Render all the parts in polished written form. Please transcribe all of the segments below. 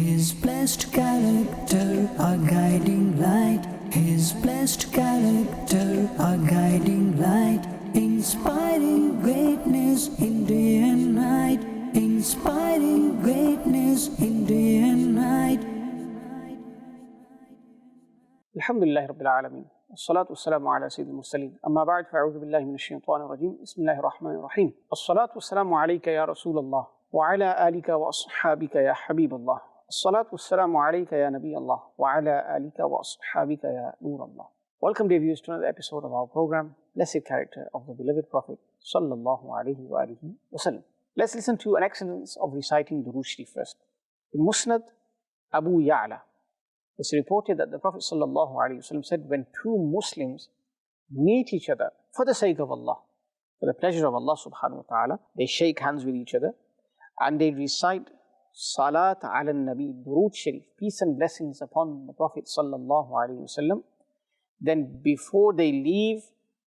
His blessed character, a guiding light. His blessed character, a guiding light. Inspiring greatness in day and night. Inspiring greatness in day and night. Alhamdulillah Rabbil Alameen. As-salatu was-salamu ala Sayyidil Mursaleen. Amma ba'd, fa'a'udhu billahi minash shaitanir rajeem. Bismillahir Rahmanir Rahim. As-salatu was-salamu alayka ya Rasulallah. Wa ala alika wa ashabika ya Habiballah. As-salatu was-salamu alayka ya Nabi Allah. Wa ala alika wa ashabika ya Nur Allah. Welcome dear viewers to another episode of our program, Blessed Character of the Beloved Prophet Sallallahu Alaihi Wasallam. Let's listen to an excellence of reciting Durood Sharif first. In Musnad Abu Ya'la, it's reported that the Prophet ﷺ said, when two Muslims meet each other for the sake of Allah, for the pleasure of Allah subhanahu wa ta'ala, they shake hands with each other and they recite Salat ala Nabi, Durood Sharif, peace and blessings upon the Prophet ﷺ, then before they leave,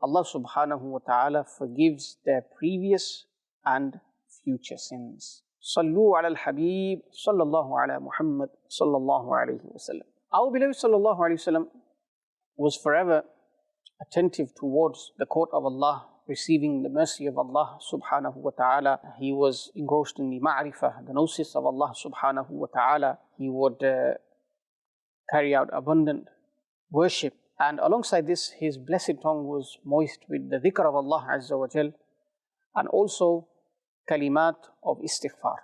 Allah subhanahu wa ta'ala forgives their previous and future sins. Sallu ala al-Habib, sallallahu ala Muhammad, sallallahu alayhi wa sallam. Our beloved sallallahu alayhi wa sallam was forever attentive towards the court of Allah, receiving the mercy of Allah subhanahu wa ta'ala. He was engrossed in the ma'rifah, the gnosis of Allah subhanahu wa ta'ala. He would carry out abundant worship. And alongside this, his blessed tongue was moist with the dhikr of Allah azza wa jal, and also kalimat of istighfar,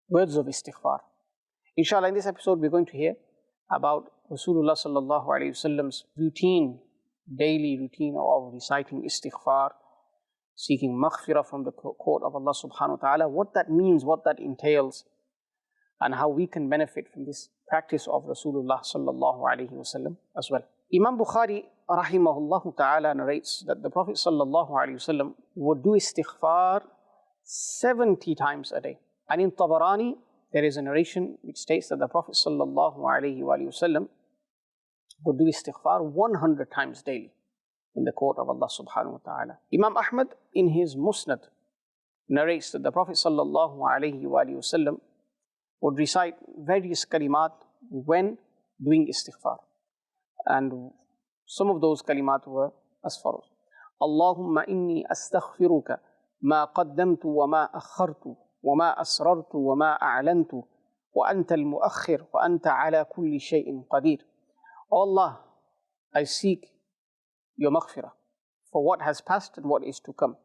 words of istighfar. Inshallah, in this episode we're going to hear about Rasulullah sallallahu alayhi wasallam's daily routine of reciting istighfar, seeking maghfirah from the court of Allah subhanahu wa ta'ala, what that means, what that entails, and how we can benefit from this practice of Rasulullah sallallahu alayhi wasallam as well. Imam Bukhari rahimahullah ta'ala narrates that the Prophet sallallahu alayhi wasallam would do istighfar 70 times a day. And in Tabarani, there is a narration which states that the Prophet sallallahu alayhi wasallam would do istighfar 100 times daily in the court of Allah subhanahu wa ta'ala. Imam Ahmad in his Musnad narrates that the Prophet sallallahu alayhi wasallam would recite various kalimat when doing istighfar. And some of those kalimat were as follows. Allahumma inni astaghfiruka ما قدمت وما أخرت وما أسررت وما أعلنت وأنت المؤخر وأنت على كل شيء قدير. Allah, I seek your maghfirah for what has passed and what is to come,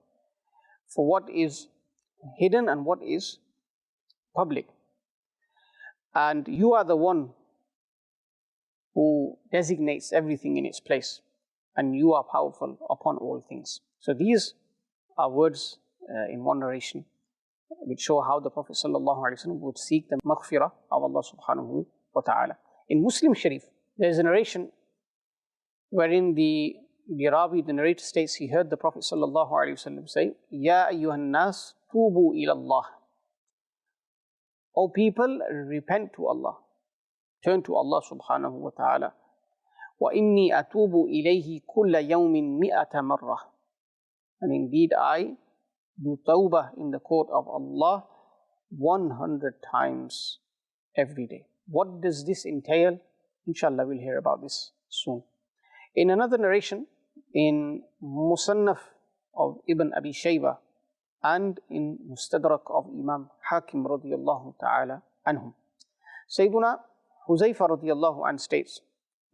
for what is hidden and what is public. And you are the one who designates everything in its place, and you are powerful upon all things. So these are words in one narration which show how the Prophet ﷺ would seek the maghfirah of Allah subhanahu wa ta'ala. In Muslim Sharif, there is a narration wherein the Rawi, the narrator states, he heard the Prophet ﷺ say, Ya ayyuhan nas tubu ila Allah. O people, repent to Allah, turn to Allah subhanahu wa ta'ala. Wa inni atubu ilayhi kulla yawmin mi'ata marrah. And indeed I do tawbah in the court of Allah 100 times every day. What does this entail? Inshallah, we'll hear about this soon. In another narration, in Musannaf of Ibn Abi Shaybah and in Mustadrak of Imam Hakim radiyallahu ta'ala anhum, Sayyiduna Huzaifa radiyallahu anhu states,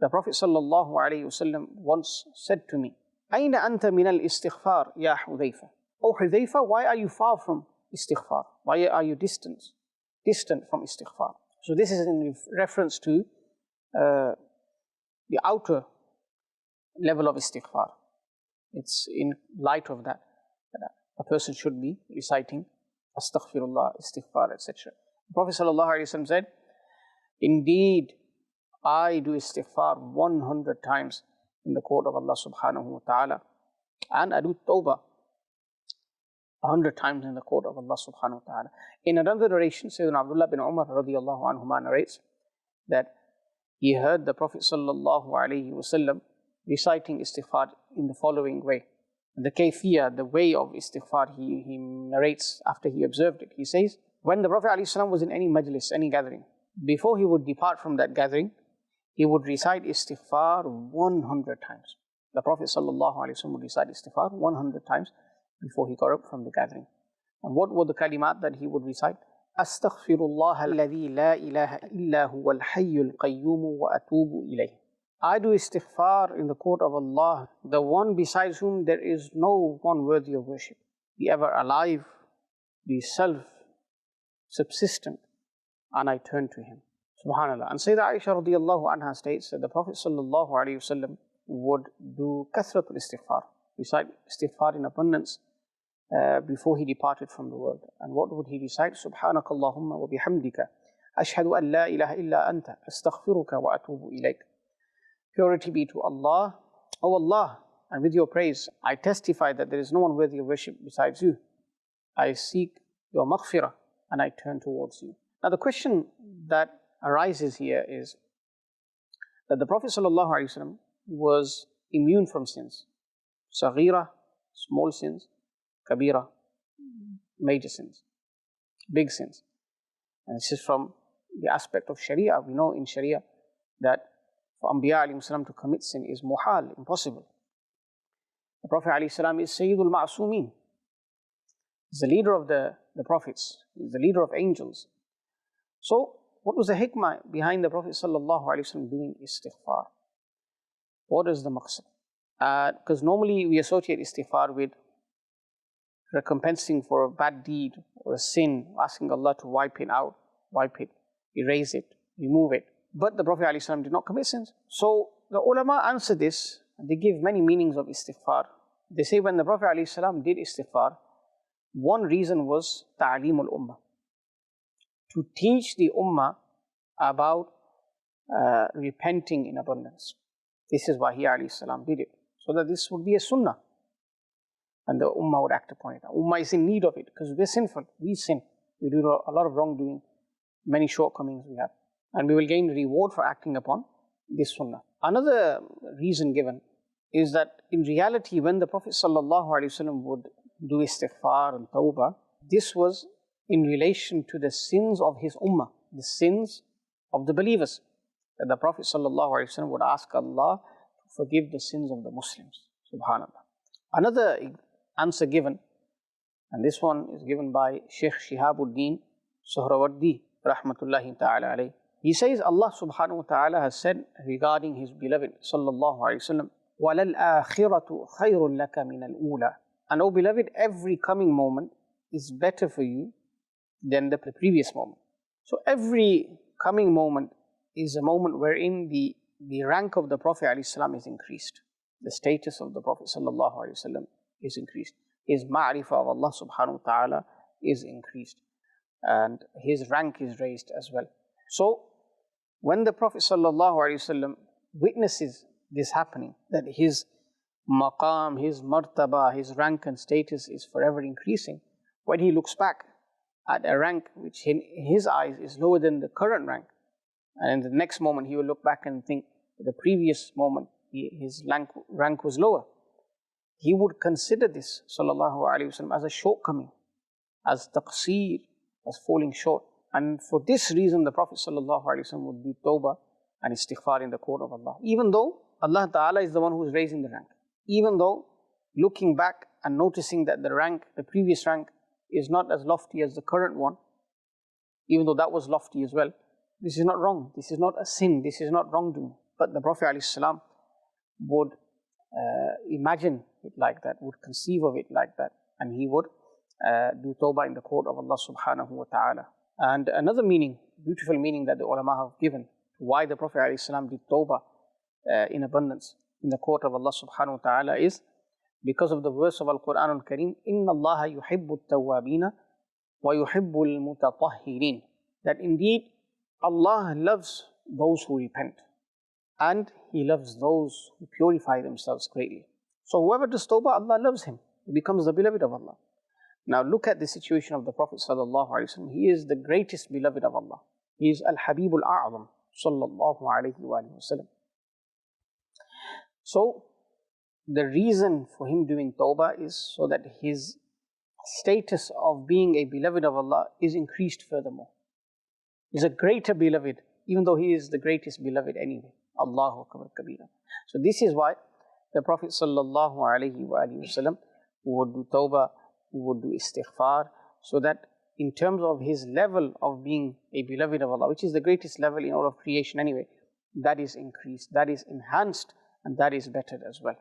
the Prophet sallallahu alayhi wasallam once said to me, أين أنت من الاستغفار يا حذيفة? Oh Hudhayfa, why are you far from istighfar? Why are you distant from istighfar? So this is in reference to the outer level of istighfar. It's in light of that a person should be reciting astaghfirullah, istighfar, etc. The Prophet ﷺ said, indeed, I do istighfar 100 times in the court of Allah subhanahu wa ta'ala, and I do tawbah 100 times in the court of Allah subhanahu wa ta'ala. In another narration, Sayyidina Abdullah bin Umar radiyallahu anhuma narrates that he heard the Prophet sallallahu alayhi wasallam reciting istighfar in the following way. The kayfiyah, the way of istighfar, he narrates after he observed it. He says, when the Prophet ﷺ was in any majlis, any gathering, before he would depart from that gathering, he would recite Istighfar 100 times. The Prophet ﷺ would recite Istighfar 100 times before he got up from the gathering. And what were the kalimat that he would recite? Astaghfirullah alladhi la ilaha illa huwa al-hayyul qayyum wa atubu ilayh. I do istighfar in the court of Allah, the one besides whom there is no one worthy of worship, the ever alive, the self-subsistent, and I turn to him. Subhanallah. And Sayyidah Aisha radiallahu anha states that the Prophet sallallahu alayhi wasallam would do kathratul istighfar, recite istighfar in abundance before he departed from the world. And what would he recite? Subhanakallahumma wa bihamdika ashhadu an la ilaha illa anta astaghfiruka wa atubu ilayk. Purity be to Allah. O Allah, and with your praise, I testify that there is no one worthy of worship besides you. I seek your maghfirah and I turn towards you. Now the question that arises here is that the Prophet ﷺ was immune from sins. Saghira, small sins; kabira, major sins, big sins. And this is from the aspect of Sharia. We know in Sharia that for Anbiya alayhi salam to commit sin is muhal, impossible. The Prophet alayhi salam is Sayyidul Ma'asumeen. He's the leader of the prophets. He's the leader of angels. So what was the hikmah behind the Prophet sallallahu alayhi wasallam doing istighfar? What is the maqsad? Because normally we associate istighfar with recompensing for a bad deed or a sin, asking Allah to wipe it out, wipe it, erase it, remove it. But the Prophet ﷺ did not commit sins. So the ulama answer this, and they give many meanings of istighfar. They say when the Prophet ﷺ did istighfar, one reason was ta'aleemul ummah, to teach the ummah about repenting in abundance. This is why he ﷺ did it, so that this would be a sunnah and the ummah would act upon it. The ummah is in need of it because we're sinful, we sin, we do a lot of wrongdoing, many shortcomings we have, and we will gain reward for acting upon this sunnah. Another reason given is that in reality when the Prophet ﷺ would do istighfar and tawbah, this was in relation to the sins of his ummah, the sins of the believers. That the Prophet ﷺ would ask Allah to forgive the sins of the Muslims. Subhanallah. Another answer given, and this one is given by Shaykh Shihabuddin Suhrawardi rahmatullahi ta'ala alayh. He says Allah subhanahu wa ta'ala has said regarding his beloved sallallahu alayhi wa sallam, وَلَلْآخِرَةُ خَيْرٌ لَكَ مِنَ الْأُولَى. And O beloved, every coming moment is better for you than the previous moment. So every coming moment is a moment wherein the rank of the Prophet ﷺ is increased. The status of the Prophet ﷺ is increased. His ma'rifah of Allah subhanahu wa ta'ala is increased. And his rank is raised as well. So when the Prophet ﷺ witnesses this happening, that his maqam, his martaba, his rank and status is forever increasing, when he looks back at a rank which in his eyes is lower than the current rank, and in the next moment he will look back and think the previous moment his rank was lower, he would consider this sallallahu alaihi wasallam as a shortcoming, as taqseer, as falling short. And for this reason the Prophet sallallahu alaihi wasallam would do tawbah and istighfar in the court of Allah, even though Allah Ta'ala is the one who is raising the rank, even though looking back and noticing that the previous rank is not as lofty as the current one, even though that was lofty as well. This is not wrong, this is not a sin, this is not wrongdoing. But the Prophet ﷺ would imagine it like that, would conceive of it like that, and he would do tawbah in the court of Allah subhanahu wa ta'ala. And another meaning, beautiful meaning that the ulama have given to why the Prophet ﷺ did tawbah in abundance in the court of Allah subhanahu wa ta'ala is because of the verse of Al-Quran Al-Kareem, إِنَّ اللَّهَ يُحِبُّ التَّوَّابِينَ وَيُحِبُّ الْمُتَطَهِّرِينَ. That indeed Allah loves those who repent and He loves those who purify themselves greatly. So whoever does tawbah, Allah loves him. He becomes the beloved of Allah. Now look at the situation of the Prophet sallallahu alaihi wasallam. He is the greatest beloved of Allah. He is Al-Habibul A'zam sallallahu alaihi wasallam. So the reason for him doing tawbah is so that his status of being a beloved of Allah is increased furthermore. is a greater beloved, even though he is the greatest beloved anyway. Allahu Akbar Kabira. So this is why the Prophet ﷺ would do tawbah, would do istighfar, so that in terms of his level of being a beloved of Allah, which is the greatest level in all of creation anyway, that is increased, that is enhanced, and that is bettered as well.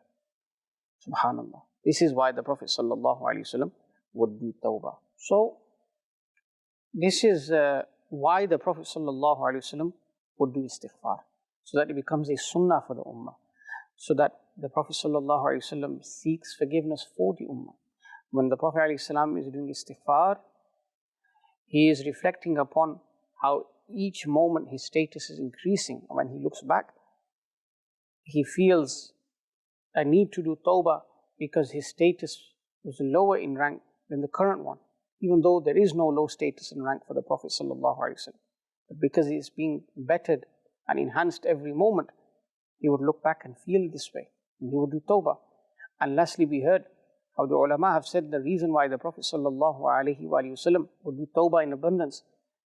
Subhanallah. This is why the Prophet ﷺ would do tawbah. So this is why the Prophet ﷺ would do istighfar, so that it becomes a sunnah for the ummah, so that the Prophet ﷺ seeks forgiveness for the ummah. When the Prophet ﷺ is doing istighfar, he is reflecting upon how each moment his status is increasing. When he looks back, he feels a need to do tawbah because his status was lower in rank than the current one, even though there is no low status and rank for the Prophet ﷺ. But because he is being bettered and enhanced every moment, he would look back and feel this way, and he would do tawbah. And lastly, we heard how the ulama have said the reason why the Prophet ﷺ would do tawbah in abundance.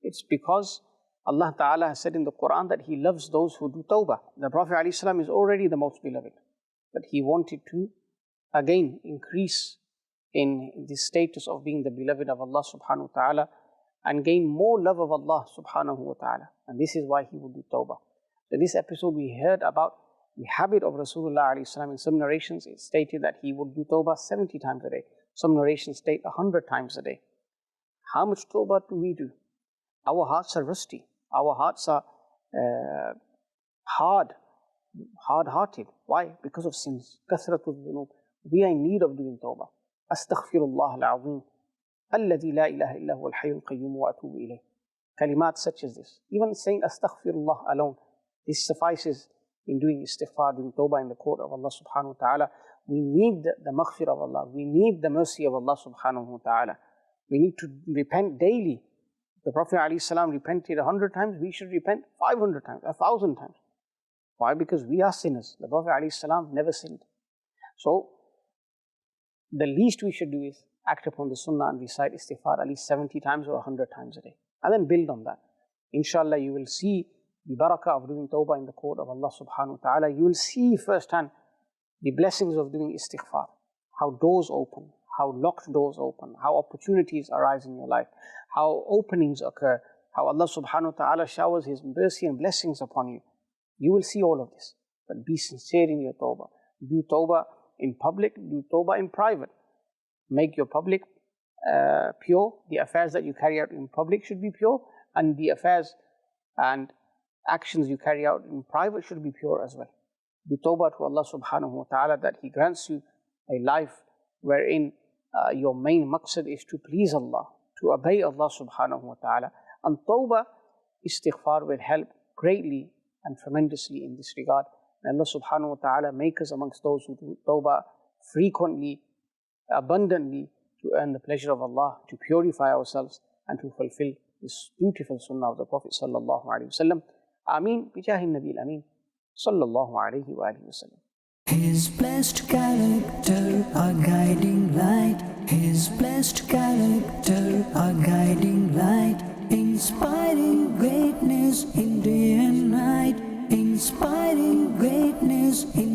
It's because Allah Ta'ala has said in the Quran that He loves those who do tawbah. The Prophet ﷺ is already the most beloved, but he wanted to again increase in the status of being the beloved of Allah Subhanahu wa Ta'ala and gain more love of Allah Subhanahu wa Ta'ala. And this is why he would do tawbah. So this episode we heard about the habit of Rasulullah ﷺ. In some narrations it stated that he would do tawbah 70 times a day. Some narrations state 100 times a day. How much tawbah do we do? Our hearts are rusty. Our hearts are hard-hearted. Why? Because of sins. Kathratul dhunub. We are in need of doing tawbah. Astaghfirullah al-azim. Alladhi la ilaha illa huwa al-hayyul qayyum wa atubu ilayh. Kalimat such as this. Even saying astaghfirullah alone, this suffices in doing istighfar, doing tawbah in the court of Allah subhanahu wa ta'ala. We need the maghfirah of Allah. We need the mercy of Allah subhanahu wa ta'ala. We need to repent daily. The Prophet ﷺ repented 100 times, we should repent 500 times, 1,000 times. Why? Because we are sinners. The Prophet ﷺ never sinned. So, the least we should do is act upon the sunnah and recite istighfar at least 70 times or 100 times a day. And then build on that. Inshallah, you will see the barakah of doing tawbah in the court of Allah subhanahu wa ta'ala. You will see firsthand the blessings of doing istighfar. How doors open, how locked doors open, how opportunities arise in your life, how openings occur, how Allah subhanahu wa ta'ala showers His mercy and blessings upon you. You will see all of this. But be sincere in your tawbah. Do tawbah in public, do tawbah in private. Make your public pure. The affairs that you carry out in public should be pure, and the affairs and actions you carry out in private should be pure as well. Do tawbah to Allah subhanahu wa ta'ala that He grants you a life wherein your main maqsad is to please Allah, to obey Allah subhanahu wa ta'ala. And tawbah, istighfar will help greatly and tremendously in this regard. And Allah subhanahu wa ta'ala make us amongst those who do tawbah frequently, abundantly, to earn the pleasure of Allah, to purify ourselves and to fulfill this beautiful sunnah of the Prophet sallallahu alaihi wasallam. Ameen, bijahi Nabi al-Ameen, sallallahu alaihi wa alihi wasallam. His blessed character, a guiding light. His blessed character, a guiding light. Inspiring greatness in day and night. Inspiring greatness in